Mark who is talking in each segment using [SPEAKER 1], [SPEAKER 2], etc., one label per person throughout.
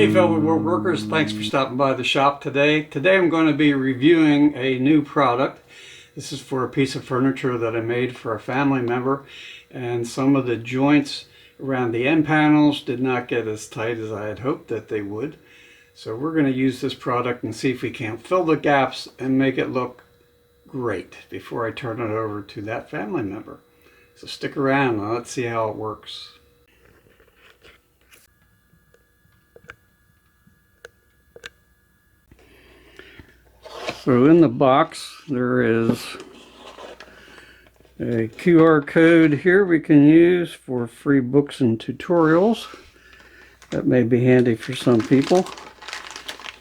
[SPEAKER 1] Hey fellow workers, thanks for stopping by the shop today. Today I'm going to be reviewing a new product. This is for a piece of furniture that I made for a family member, and some of the joints around the end panels did not get as tight as I had hoped that they would. So we're going to use this product and see if we can't fill the gaps and make it look great before I turn it over to that family member. So stick around and let's see how it works. So in the box there is a QR code here we can use for free books and tutorials. That may be handy for some people.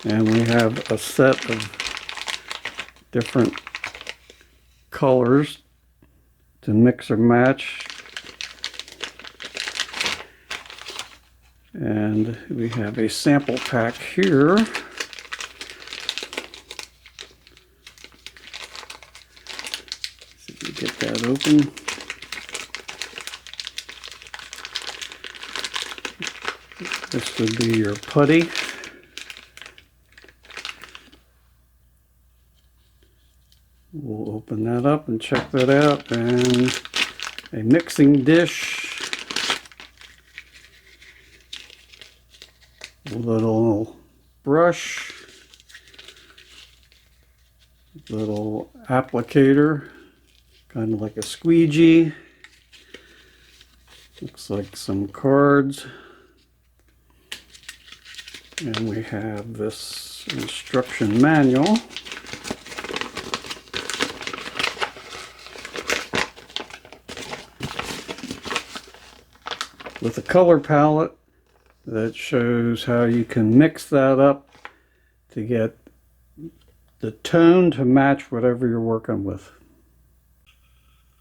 [SPEAKER 1] And we have a set of different colors to mix or match. And we have a sample pack here. Get that open. This would be your putty. We'll open that up and check that out. And a mixing dish. A little brush. Little applicator. Kind of like a squeegee. Looks like some cards. And we have this instruction manual. With a color palette that shows how you can mix that up to get the tone to match whatever you're working with.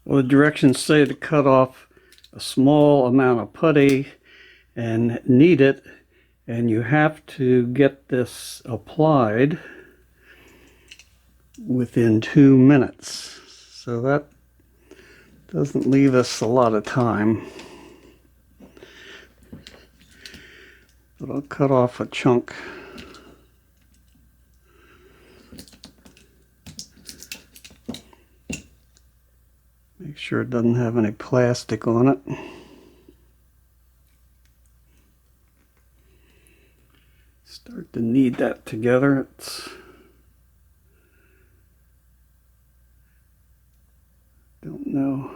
[SPEAKER 1] Well, the directions say to cut off a small amount of putty and knead it, and you have to get this applied within 2 minutes. So that doesn't leave us a lot of time. But I'll cut off a chunk. Make sure it doesn't have any plastic on it. Start to knead that together. Don't know.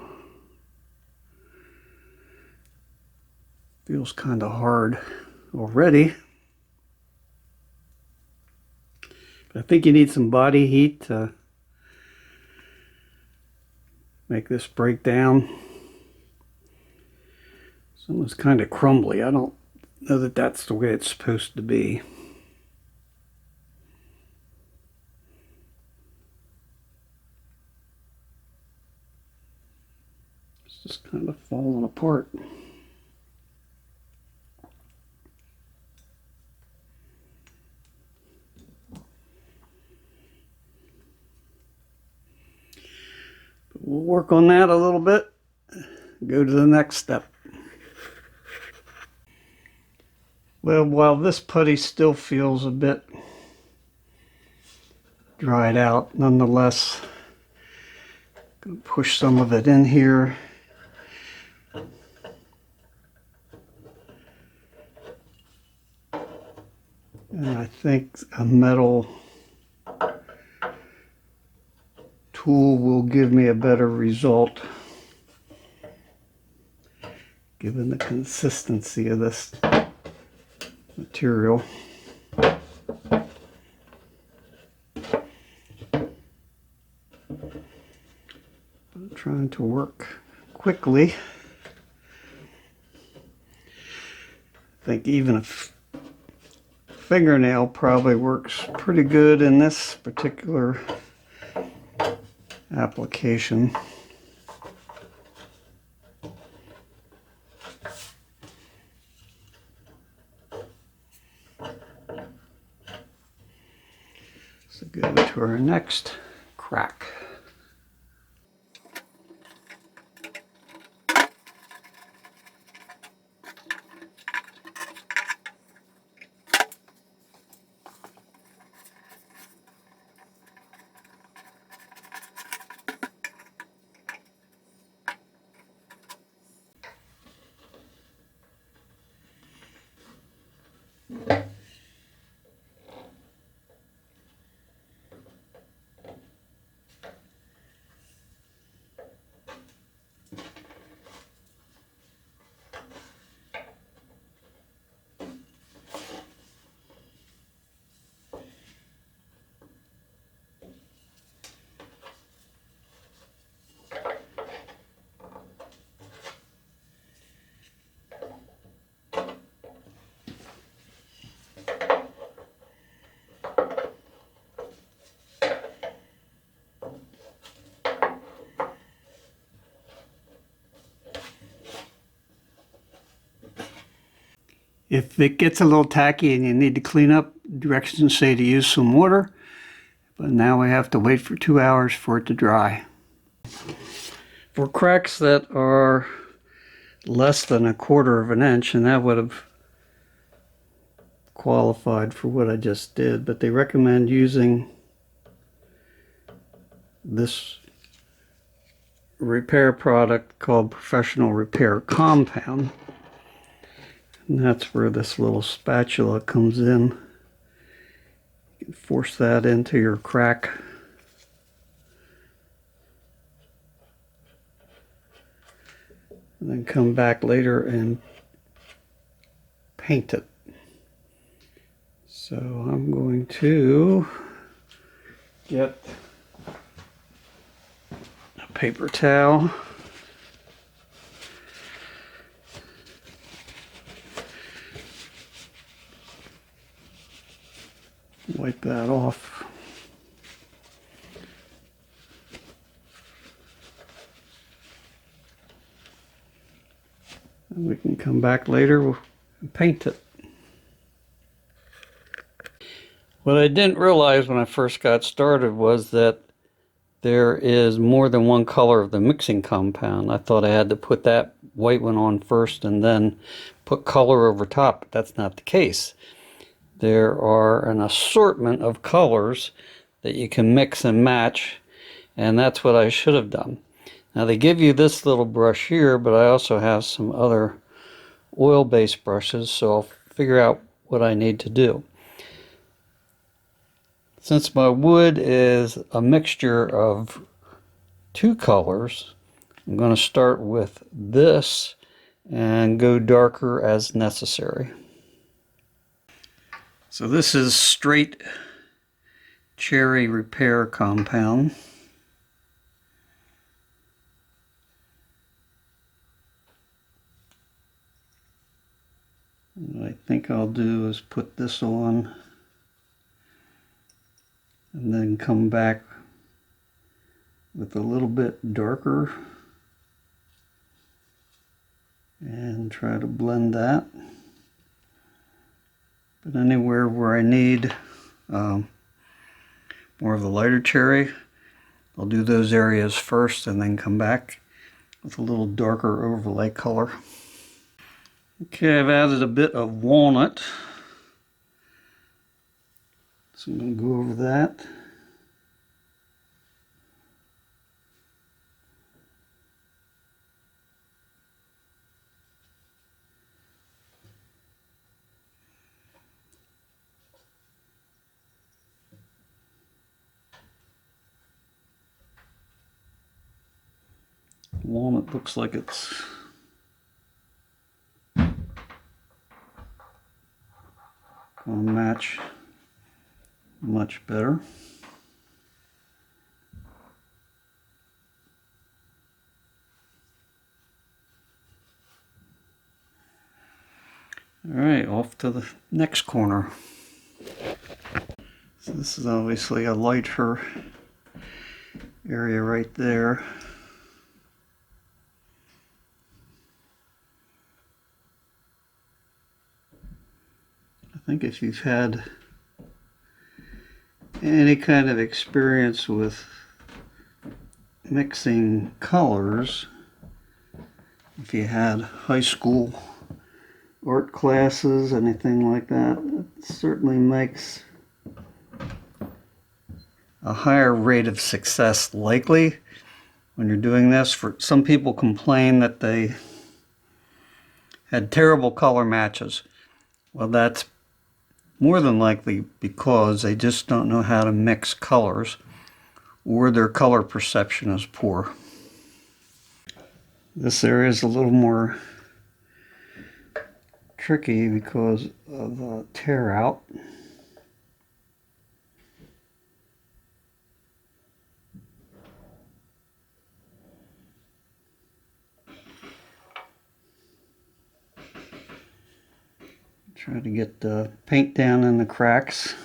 [SPEAKER 1] Feels kind of hard already. But I think you need some body heat to make this break down. It's almost kind of crumbly. I don't know that that's the way it's supposed to be. It's just kind of falling apart. We'll work on that a little bit, go to the next step. Well, while this putty still feels a bit dried out, nonetheless, I'm going to push some of it in here. And I think a metal tool will give me a better result given the consistency of this material. I'm trying to work quickly. I think even a fingernail probably works pretty good in this particular application. So go to our next crack. If it gets a little tacky and you need to clean up, directions say to use some water, but now we have to wait for 2 hours for it to dry. For cracks that are less than 1/4 of an inch, and that would have qualified for what I just did, but they recommend using this repair product called Professional Repair Compound. And that's where this little spatula comes in. You can force that into your crack. And then come back later and paint it. So I'm going to get a paper towel. Wipe that off. And we can come back later and paint it. What I didn't realize when I first got started was that there is more than one color of the mixing compound. I thought I had to put that white one on first and then put color over top, but that's not the case. There are an assortment of colors that you can mix and match, and that's what I should have done. Now they give you this little brush here, but I also have some other oil-based brushes, so I'll figure out what I need to do. Since my wood is a mixture of 2 colors, I'm going to start with this and go darker as necessary. So this is straight cherry repair compound. What I think I'll do is put this on and then come back with a little bit darker and try to blend that. But anywhere where I need more of the lighter cherry, I'll do those areas first and then come back with a little darker overlay color. Okay, I've added a bit of walnut. So I'm going to go over that. Walnut looks like it's going to match much better. All right, off to the next corner. So this is obviously a lighter area right there. I think if you've had any kind of experience with mixing colors, if you had high school art classes, anything like that, it certainly makes a higher rate of success likely when you're doing this. For some people complain that they had terrible color matches. Well, that's more than likely because they just don't know how to mix colors, or their color perception is poor. This area is a little more tricky because of the tear out. Try to get the paint down in the cracks.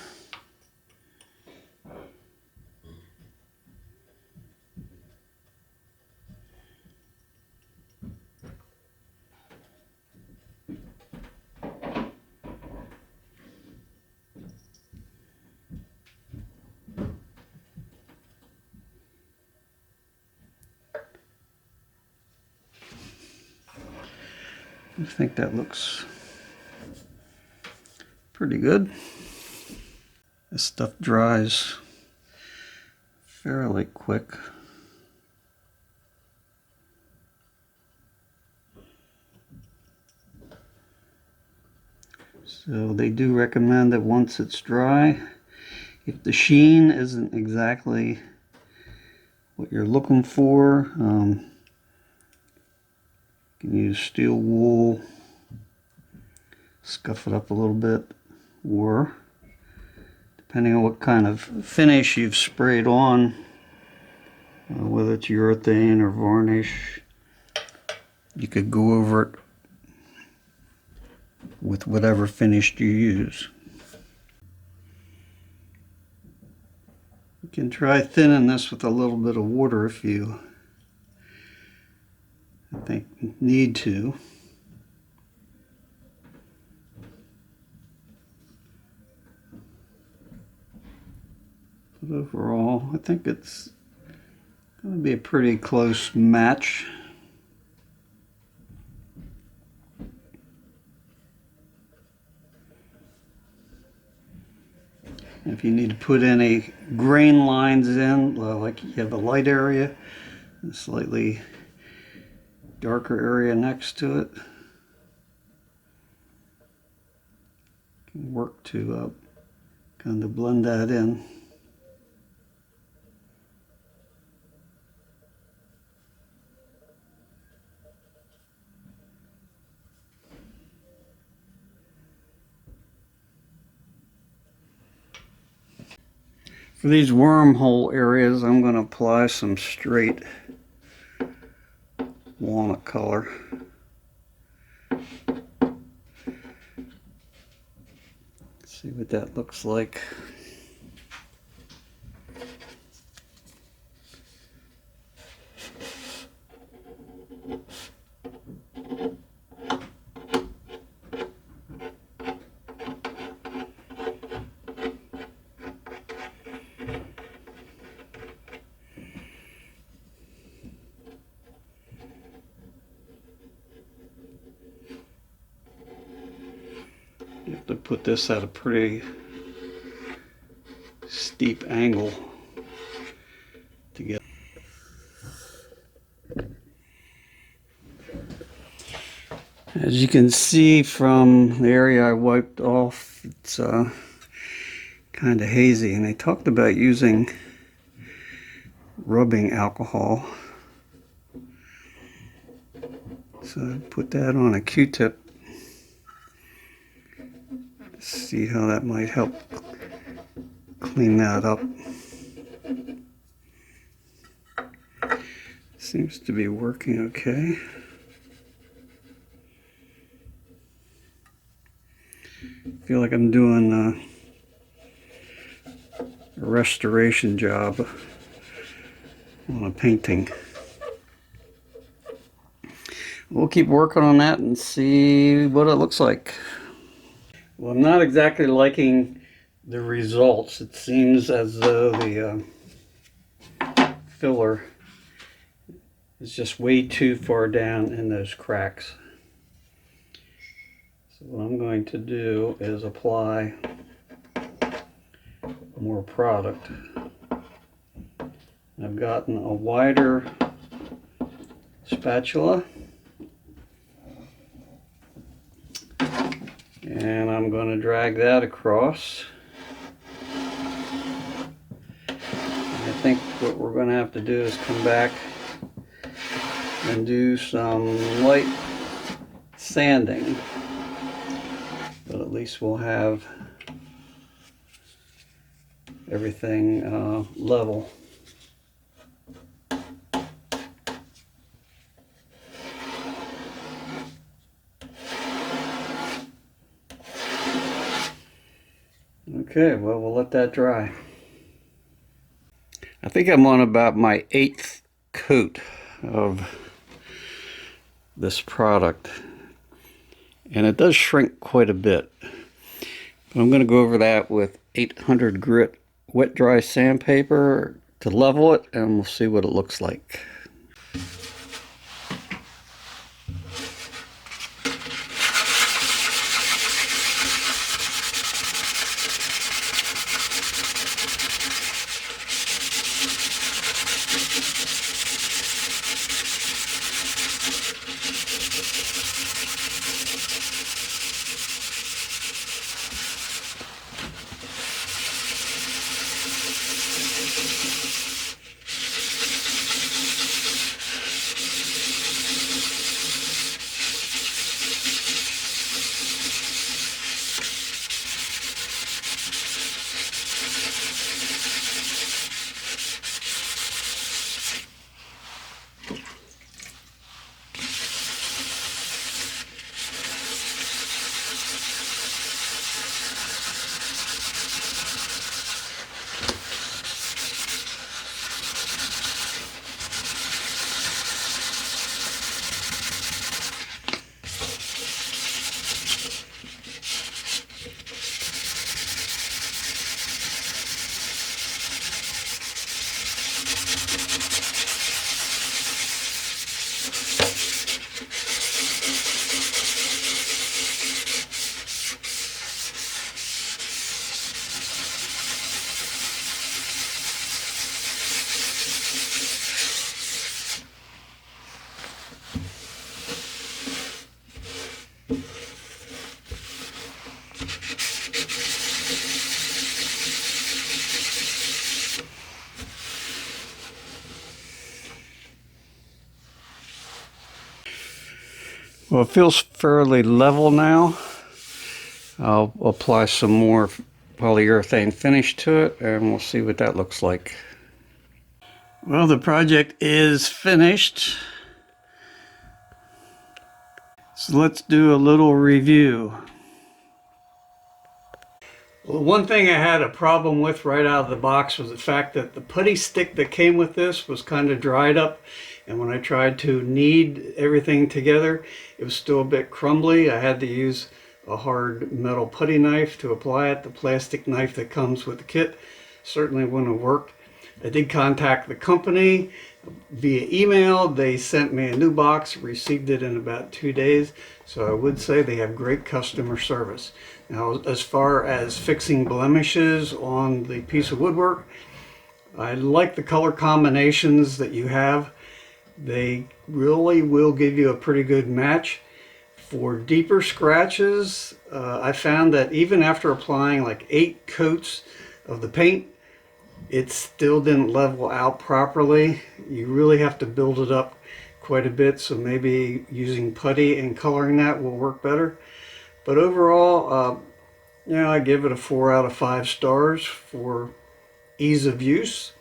[SPEAKER 1] I think that looks pretty good. This stuff dries fairly quick. So they do recommend that once it's dry, if the sheen isn't exactly what you're looking for, you can use steel wool, scuff it up a little bit, or depending on what kind of finish you've sprayed on, whether it's urethane or varnish, you could go over it with whatever finish you use. You can try thinning this with a little bit of water if you need to. But overall, I think it's going to be a pretty close match. If you need to put any grain lines in, like you have a light area, a slightly darker area next to it, you can work to kind of blend that in. For these wormhole areas, I'm going to apply some straight walnut color. See what that looks like. You have to put this at a pretty steep angle to get. As you can see from the area I wiped off, it's kind of hazy, and they talked about using rubbing alcohol. So I put that on a Q-tip. See how that might help clean that up. Seems to be working okay. I feel like I'm doing a restoration job on a painting. We'll keep working on that and see what it looks like. Well, I'm not exactly liking the results. It seems as though the filler is just way too far down in those cracks. So what I'm going to do is apply more product. I've gotten a wider spatula, And I'm going to drag that across. I think what we're going to have to do is come back and do some light sanding, but at least we'll have everything level. Okay, well, we'll let that dry. I think I'm on about my 8th coat of this product, and it does shrink quite a bit. But I'm going to go over that with 800 grit wet dry sandpaper to level it, and we'll see what it looks like. Well, it feels fairly level now. I'll apply some more polyurethane finish to it, and we'll see what that looks like. Well, the project is finished. So let's do a little review. Well, one thing I had a problem with right out of the box was the fact that the putty stick that came with this was kind of dried up, and when I tried to knead everything together, it was still a bit crumbly. I had to use a hard metal putty knife to apply it. The plastic knife that comes with the kit certainly wouldn't have worked. I did contact the company via email. They sent me a new box, received it in about 2 days, so I would say they have great customer service. Now, as far as fixing blemishes on the piece of woodwork, I like the color combinations that you have. They really will give you a pretty good match. For deeper scratches, I found that even after applying like 8 coats of the paint, it still didn't level out properly. You really have to build it up quite a bit, so maybe using putty and coloring that will work better. But overall, I give it a 4 out of 5 stars for ease of use.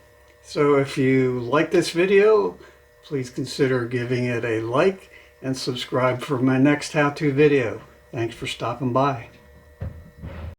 [SPEAKER 1] So if you like this video, please consider giving it a like and subscribe for my next how-to video. Thanks for stopping by.